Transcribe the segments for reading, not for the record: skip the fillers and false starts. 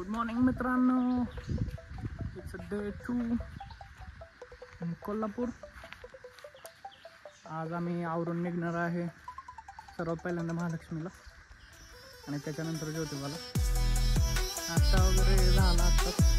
Good morning मित्रांनो, it's day 2 in Kolhapur. आज आम्ही आवरून निघणार आहे सर्वात पहिल्यांदा महालक्ष्मीला आणि त्याच्यानंतर ज्योतिबाला. नाश्ता वगैरे झाला आत्ताच.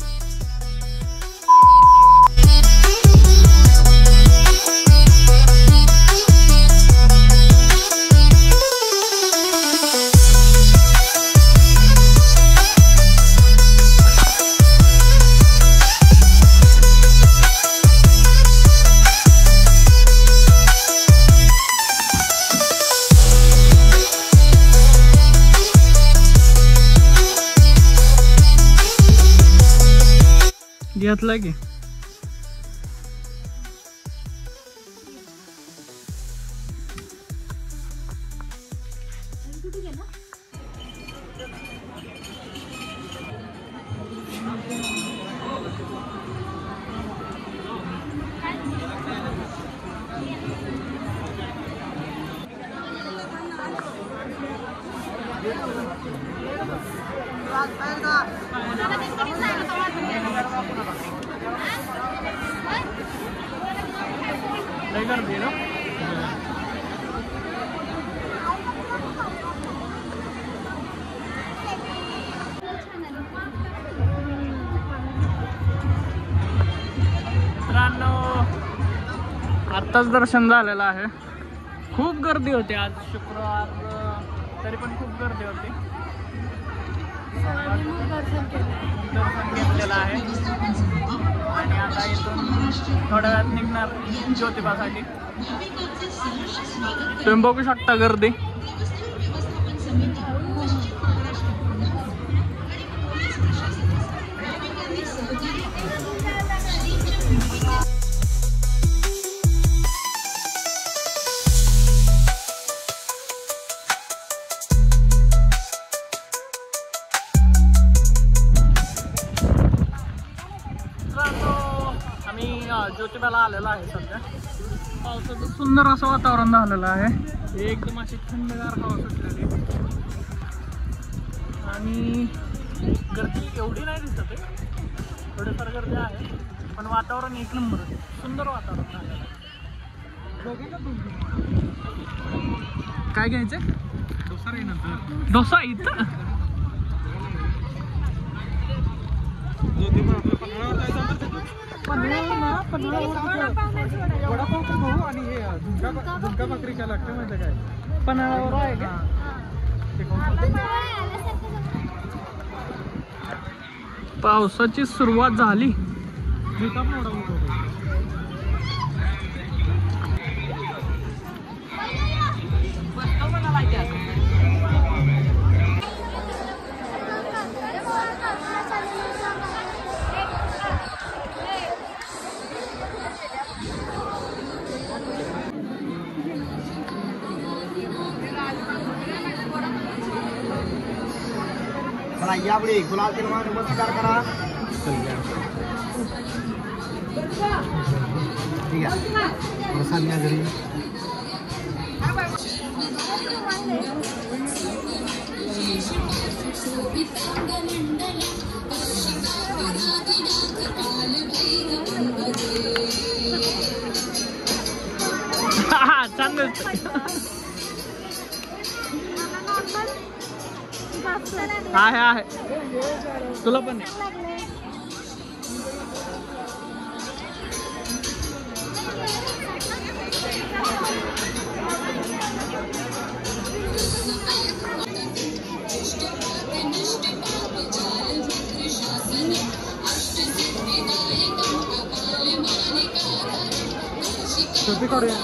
घेतला की गर्दी ना. मित्रांनो, आत्ताच दर्शन झालेलं आहे. खूप गर्दी होती आज शुक्रवार, तरी पण खूप गर्दी होती. दर्शन घेतलेलं आहे आणि आता इथून थोड्या वेळात निघणार ज्योतिबासाठी. तुम्ही बघू शकता गर्दी. ज्योतिबाला आलेला आहे. सध्या पावसाचं सुंदर असं वातावरण झालेलं आहे. एकदम अशी थंडगार हवा सुटलेली आणि गर्दी एवढी नाही दिसत आहे, थोडीफार गर्दी आहे, पण वातावरण एक नंबर आहे. सुंदर वातावरण झालेलं आहे. काय घ्यायचं? डोसा इथं वडापाव आणि हे झुणका भाकरीच्या लागते म्हणजे काय पन्हाळ्यावर आहे का? पावसाची सुरुवात झाली. यावेळी गुलाल तेलमान नमस्कार करा. ठीक आहे, प्रसाद घ्या घरी. चांगलं आहे आहे. तुला पण शोपी करूया.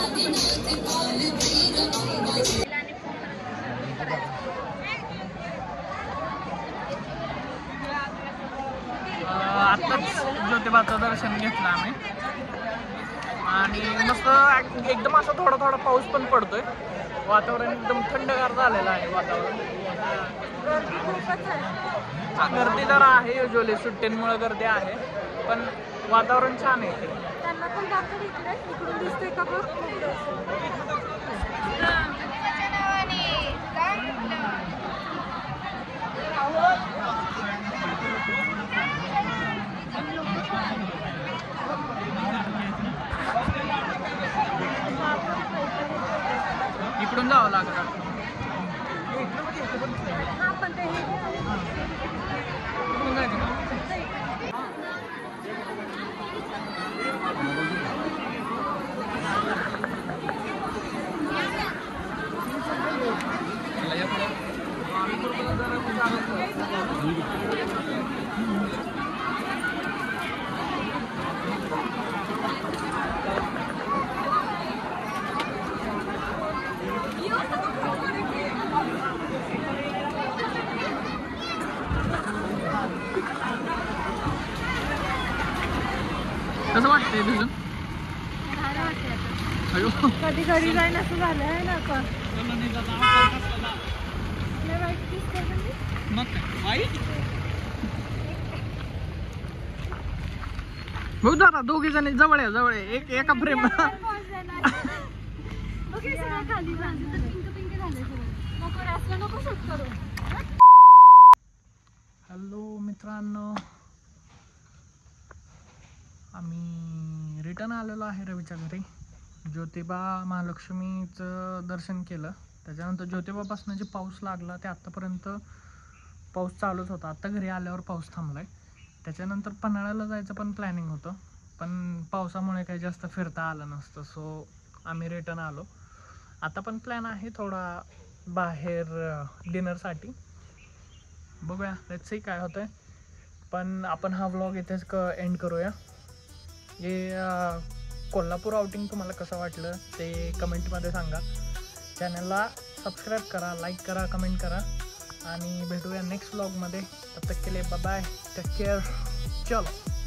आत्ताच ज्योतिबाचं दर्शन घेतलं आम्ही आणि मस्त एकदम असा थोडा थोडा पाऊस पण पडतोय. वातावरण एकदम थंडगार झालेलं आहे. वातावरण गर्दी जरा आहे, युजली सुट्टींमुळे गर्दी आहे, पण वातावरण छान आहे. कसं वाटतंय तुझं? कधी घरी जाईन असं झालं आहे ना का बघ जरा दोघी जणी जवळ आहे जवळ आहे एका फ्रेम. हॅलो मित्रांनो, आम्ही रिटर्न आलेलो आहे रवीच्या घरी. ज्योतिबा महालक्ष्मीचं दर्शन केलं, त्याच्यानंतर ज्योतिबापासून जे पाऊस लागला ते आत्तापर्यंत पाऊस चालूच होता. आत्ता घरी आल्यावर पाऊस थांबला आहे. त्याच्यानंतर पन्हाळ्याला जायचं पण प्लॅनिंग होतं, पण पावसामुळे काही जास्त फिरता आलं नसतं. सो आम्ही रिटर्न आलो. आता पण प्लॅन आहे थोडा बाहेर डिनरसाठी, बघूया लेट्स सी काय होतंय. पण आपण हा व्लॉग इथेच एंड करूया. हे कोल्हापूर आउटिंग तुम्हाला कसं वाटलं ते कमेंटमध्ये सांगा. चॅनलला सबस्क्राईब करा, लाईक करा, कमेंट करा आणि भेटूया नेक्स्ट व्लॉगमध्ये. तब तक के लिए बाय बाय, टेक केअर, चलो.